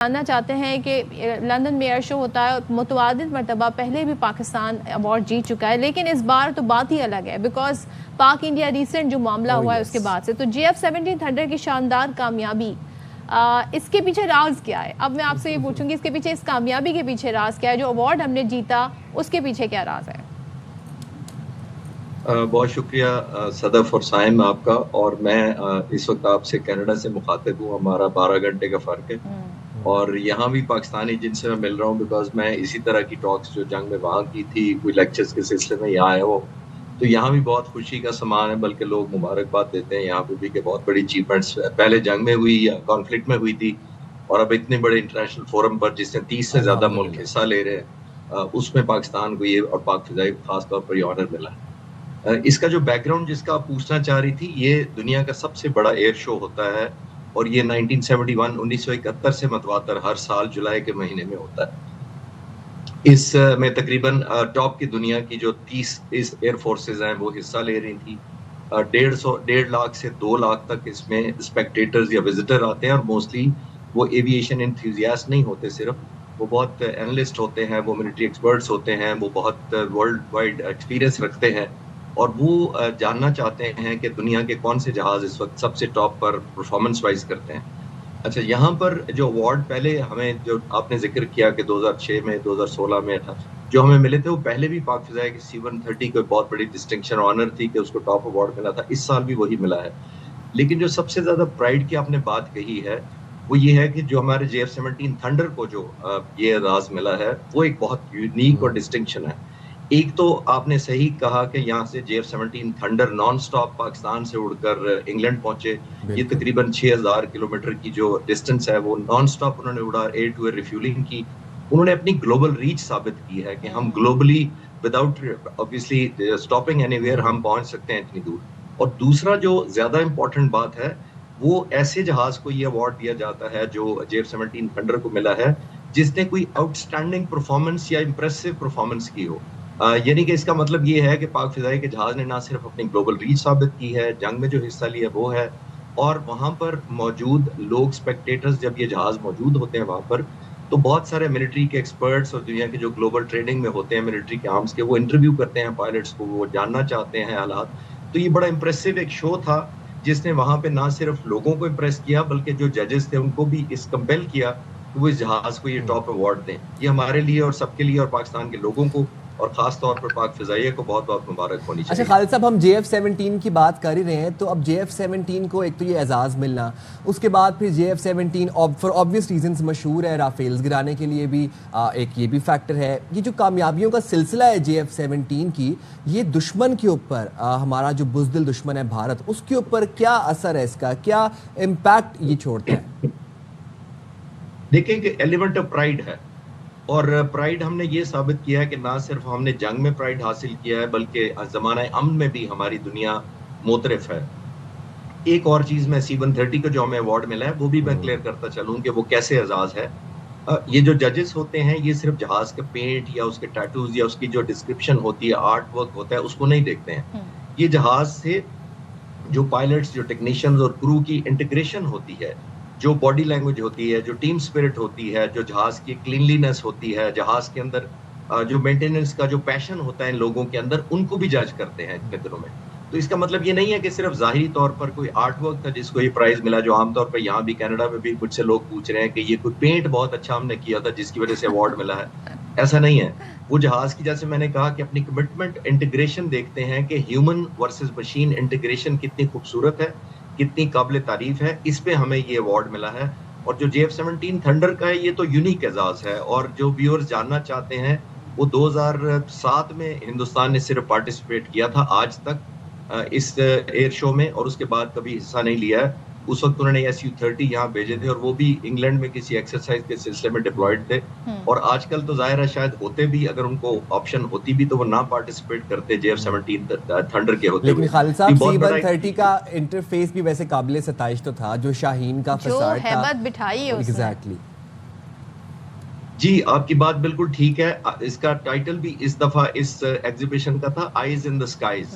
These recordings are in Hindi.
जानना चाहते हैं कि लंदन में एयर शो होता है, मुतअद्दिद मरतबा पहले भी पाकिस्तान अवार्ड जीत चुका है, लेकिन इस बार तो बात ही अलग है बिकॉज पाक इंडिया रिसेंट जो मामला हुआ है उसके बाद से। तो JF-17 थंडर की शानदार कामयाबी, इसके पीछे राज क्या है? अब मैं आपसे ये पूछूंगी, इसके पीछे, इस कामयाबी के पीछे राज क्या है? जो अवार्ड हमने जीता उसके पीछे क्या राज है? बहुत शुक्रिया सदफ और साइम आपका। और मैं इस वक्त आपसे कनाडा से मुखातिब हूँ। हमारा 12 घंटे का फ़र्क है और यहाँ भी पाकिस्तानी जिनसे मैं मिल रहा हूँ, बिकॉज मैं इसी तरह की टॉक्स जो जंग में वहाँ की थी, कोई लेक्चर्स के सिलसिले में यहाँ आया हो, तो यहाँ भी बहुत खुशी का समान है। बल्कि लोग मुबारकबाद देते हैं यहाँ पे भी कि बहुत बड़ी अचीवमेंट्स पहले जंग में हुई या कॉन्फ्लिक्ट में हुई थी, और अब इतने बड़े इंटरनेशनल फोरम पर जिसमें 30 से ज़्यादा मुल्क हिस्सा ले रहे हैं, उसमें पाकिस्तान को ये और पाक फ़िज़ाई खासतौर पर ये ऑनर मिला है। इसका जो बैकग्राउंड जिसका आप पूछना चाह रही थी, ये दुनिया का सबसे बड़ा एयर शो होता है और ये 1971 से मतवातर हर साल जुलाई के महीने में होता है। इस में तकरीबन टॉप की दुनिया की जो 30 इस एयर फोर्सेज हैं वो हिस्सा ले रही थी। 1.5 लाख से 2 लाख तक इसमें स्पेक्टेटर्स या विजिटर आते हैं, और मोस्टली वो एविएशन एंथुसियास्ट नहीं होते, सिर्फ वो बहुत एनालिस्ट होते हैं, वो मिलिट्री एक्सपर्ट्स होते हैं, वो बहुत वर्ल्ड वाइड एक्सपीरियंस रखते हैं और वो जानना चाहते हैं कि दुनिया के कौन से जहाज इस वक्त सबसे टॉप पर परफॉर्मेंस वाइज करते हैं। अच्छा, यहाँ पर जो अवार्ड पहले हमें, जो आपने जिक्र किया कि 2006 में, 2016 में था, जो हमें मिले थे, वो पहले भी पाक फ़िज़ाई की C-130 को बहुत बड़ी डिस्टिंक्शन ऑनर थी कि उसको टॉप अवार्ड मिला था। इस साल भी वही मिला है। लेकिन जो सबसे ज्यादा प्राइड की आपने बात कही है, वो ये है कि जो हमारे JF-17 थंडर को जो ये राज मिला है, वो एक बहुत यूनिक और डिस्टिंक्शन है। एक तो आपने सही कहा कि यहाँ से JF-17 thunder non stop Pakistan से उड़कर इंग्लैंड पहुंचे। ये तकरीबन 6000 किलोमीटर की जो डिस्टेंस है वो नॉन स्टॉप उन्होंने उड़ा, एयर टू एयर रिफ्यूलिंग की। उन्होंने अपनी ग्लोबल रीच साबित की है कि हम globally without obviously stopping anywhere हम पहुंच सकते हैं इतनी दूर। और दूसरा जो ज्यादा इंपॉर्टेंट बात है, वो ऐसे जहाज को ये अवार्ड दिया जाता है जो JF-17 थंडर को मिला है, जिसने कोई आउटस्टैंडिंग परफॉर्मेंस या इंप्रेसिव परफॉर्मेंस की हो। यानी कि इसका मतलब ये है कि पाक फ़िज़ाई के जहाज ने ना सिर्फ अपनी ग्लोबल रीच साबित की है, जंग में जो हिस्सा लिया वो है, और वहाँ पर मौजूद लोग, स्पेक्टेटर्स, जब ये जहाज मौजूद होते हैं वहाँ पर, तो बहुत सारे मिलिट्री के एक्सपर्ट्स और दुनिया के जो ग्लोबल ट्रेनिंग में होते हैं मिलिट्री के आर्म्स के, वो इंटरव्यू करते हैं पायलट्स को, वो जानना चाहते हैं हालात। तो ये बड़ा इंप्रेसिव एक शो था जिसने वहाँ पे ना सिर्फ लोगों को इम्प्रेस किया, बल्कि जो जजेस थे उनको भी इस कंपेल किया कि वो इस जहाज को ये टॉप अवार्ड दें। ये हमारे लिए और सबके लिए और पाकिस्तान के लोगों को और खास तौर पर पाक फ़िज़ाइया को बहुत बहुत मुबारक होनी चाहिए। अच्छा खालिद साहब, हम JF-17 की बात कर ही रहे हैं, तो अब JF-17 को एक तो ये एजाज़ मिलना, उसके बाद फिर JF-17 फॉर ऑब्वियस रीजंस मशहूर है, राफेल्स गिराने के लिए भी एक ये भी फैक्टर है। ये जो कामयाबियों का सिलसिला है JF-17 की, ये दुश्मन के ऊपर, हमारा जो बुज़दिल दुश्मन है भारत, उसके ऊपर क्या असर है इसका, क्या इम्पैक्ट ये छोड़ता है? देखिए कि एलिमेंट ऑफ प्राइड है, और प्राइड हमने ये साबित किया है कि ना सिर्फ हमने जंग में प्राइड हासिल किया है, बल्कि ज़माना अमन में भी हमारी दुनिया मोतरफ है। एक और चीज़ में C-130 को जो हमें अवार्ड मिला है, वो भी मैं क्लियर करता चलूँ कि वो कैसे एजाज़ है। ये जो जजेस होते हैं, ये सिर्फ जहाज़ के पेंट या उसके टैटूज या उसकी जो डिस्क्रिप्शन होती है, आर्ट वर्क होता है, उसको नहीं देखते हैं। ये जहाज़ से जो पायलट्स, जो टेक्नीशियंस और क्रू की इंटीग्रेशन होती है, जो बॉडी लैंग्वेज होती है, जो टीम स्पिरिट होती है, जो जहाज की क्लीनलीनेस होती है, जहाज के अंदर जो मेंटेनेंस का जो पैशन होता है इन लोगों के अंदर, उनको भी जज करते हैं इतने दिनों में। तो इसका मतलब ये नहीं है कि सिर्फ ज़ाहिरी तौर पर कोई आर्ट वर्क था जिसको ये प्राइज मिला, जो आमतौर पर यहाँ भी कनाडा में भी मुझसे लोग पूछ रहे हैं कि ये कोई पेंट बहुत अच्छा हमने किया था जिसकी वजह से अवार्ड मिला है। ऐसा नहीं है। वो जहाज की, जैसे मैंने कहा, कि अपनी कमिटमेंट, इंटीग्रेशन देखते हैं कि ह्यूमन वर्सेस मशीन इंटीग्रेशन कितनी खूबसूरत है, कितनी काबिल तारीफ है। इस पे हमें ये अवार्ड मिला है। और जो JF-17 थंडर का है, ये तो यूनिक एजाज है। और जो व्यूअर्स जानना चाहते हैं, वो 2007 में हिंदुस्तान ने सिर्फ पार्टिसिपेट किया था आज तक इस एयर शो में, और उसके बाद कभी हिस्सा नहीं लिया है। उस वक्त उन्होंने Su-30 यहाँ भेजे थे और वो भी इंग्लैंड में किसी एक्सरसाइज के सिलसिले में डिप्लॉयड थे। और आजकल तो जाहिर है शायद होते भी, अगर उनको ऑप्शन होती भी, तो वो ना पार्टिसिपेट करते JF-17 थंडर के होते। लेकिन खालिद साहब, C-130 का इंटरफेस भी वैसे काबिल सताइश तो था, जो शाहीन का फसाड था, हैबत बिठाई है उसने। एग्जैक्टली। जी, आपकी बात बिल्कुल ठीक है। इसका टाइटल भी इस दफा इस एग्जीबिशन का था आईज इन द स्काईज,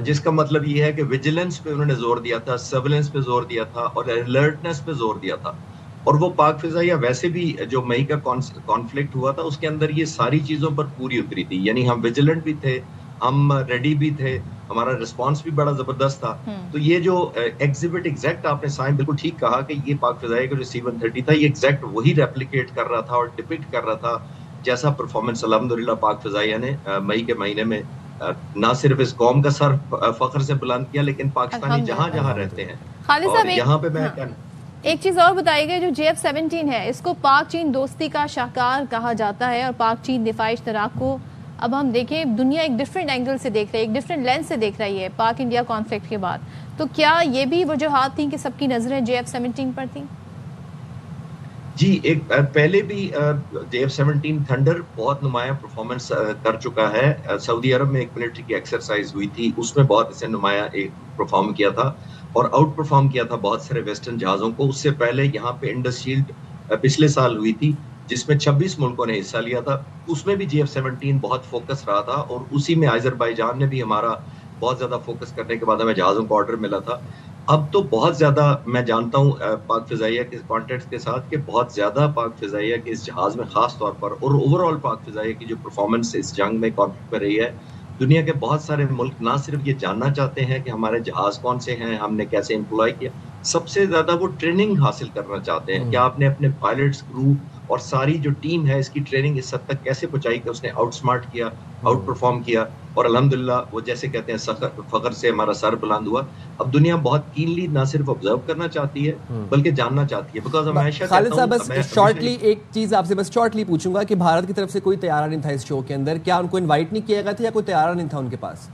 जिसका मतलब ये है कि विजिलेंस पे उन्होंने जोर दिया था, सर्विलेंस पे जोर दिया था और अलर्टनेस पे जोर दिया था। और वो पाक फिजाइया वैसे भी जो मई का कॉन्फ्लिक्ट हुआ था उसके अंदर ये सारी चीजों पर पूरी उतरी थी, यानी हम विजिलेंट भी थे, हम रेडी भी थे, हमारा रिस्पांस भी बड़ा जबरदस्त था। तो ये जो एग्जिबिट एग्जैक्ट आपने साइम बिल्कुल ठीक कहा कि ये पाक फिजाइया का जो C-130 था ये एग्जैक्ट वही रेप्लिकेट कर रहा था और डिपिक्ट कर रहा था जैसा परफॉर्मेंस अल्हम्दुलिल्लाह पाक फिजाइया ने मई के महीने में ना सिर्फ इस कौम का सर फख्र से बुलंद किया, लेकिन पाकिस्तानी जहां जहां रहते हैं। खालिद और साहब यहाँ पे मैं एक चीज और बताइएगा, जो JF-17 है इसको पाक चीन दोस्ती का शाहकार कहा जाता है और पाक चीन दिफाई इश्तराक को अब हम देखें दुनिया एक डिफरेंट एंगल से देख रही है, एक डिफरेंट लेंस से देख रही है पाक इंडिया कॉन्फ्लिक्ट के बाद। तो क्या ये भी वजूहात थी कि सबकी नजरें JF-17 पर थी? जी, एक पहले भी JF-17 थंडर बहुत नुमाया परफॉर्मेंस कर चुका है। सऊदी अरब में एक मिलिट्री की एक्सरसाइज हुई थी, उसमें बहुत इसे नुमाया एक परफॉर्म किया था और आउट परफॉर्म किया था बहुत सारे वेस्टर्न जहाज़ों को। उससे पहले यहाँ पे इंडस शील्ड पिछले साल हुई थी जिसमें 26 मुल्कों ने हिस्सा लिया था, उसमें भी JF-17 बहुत फोकस रहा था और उसी में अज़रबैजान ने भी हमारा बहुत ज़्यादा फोकस करने के बाद हमें जहाज़ों को ऑर्डर मिला था। अब तो बहुत ज़्यादा मैं जानता हूँ पाक फिजाइया के कॉन्टेक्स्ट के साथ कि बहुत ज़्यादा पाक फिजाइया के इस जहाज़ में ख़ास तौर पर और ओवरऑल पाक फिजाइया की जो परफॉर्मेंस इस जंग में कॉन्फ्लिक्ट में रही है, दुनिया के बहुत सारे मुल्क ना सिर्फ ये जानना चाहते हैं कि हमारे जहाज़ कौन से हैं, हमने कैसे एम्प्लॉय किया, सबसे ज़्यादा वो ट्रेनिंग हासिल करना चाहते हैं कि आपने अपने पायलट्स, क्रू और सारी जो टीम है इसकी ट्रेनिंग इस हद तक कैसे पहुंचाई कि उसने आउटस्मार्ट किया, आउट परफॉर्म किया और अल्हम्दुलिल्लाह वो जैसे कहते हैं फख्र से हमारा सर बुलंद हुआ। अब दुनिया बहुत कीनली ना सिर्फ ऑब्जर्व करना चाहती है बल्कि जानना चाहती है। बिकॉज हमेशा खालिद साहब बस शॉर्टली एक चीज आपसे बस शॉर्टली पूछूंगा कि भारत की तरफ से कोई तैयारा नहीं था इस शो के अंदर, क्या उनको इनवाइट नहीं किया गया था या कोई तैयारा नहीं था उनके पास?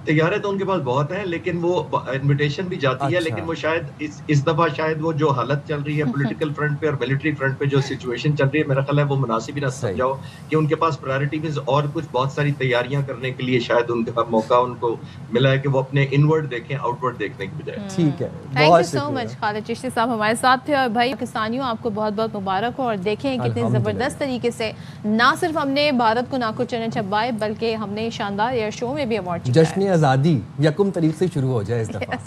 तैयारें तो उनके पास बहुत हैं लेकिन वो इनविटेशन भी जाती है, लेकिन वो शायद इस दफा शायद वो जो हालत चल रही है पॉलिटिकल फ्रंट पे और मिलिट्री फ्रंट पे जो सिचुएशन चल रही है, मेरा ख्याल है वो मुनासिब ही ना समझाओ कि उनके पास प्रायोरिटी में और कुछ बहुत सारी तैयारियां करने के लिए शायद उनका मौका उनको मिला है कि वो अपने इनवर्ड देखें, आउटवर्ड देखने की बजाय। ठीक है, thank you so much Khalid Chishti साहब हमारे साथ थे। और भाई पाकिस्तानियों आपको बहुत बहुत मुबारक हो और देखें कितनी जबरदस्त तरीके से ना सिर्फ हमने भारत को नाको चने छपाए बल्कि हमने शानदार एयर शो में भी अवार्ड जीता है। जश्न आज़ादी यकम तारीख से शुरू हो जाए इस दफा।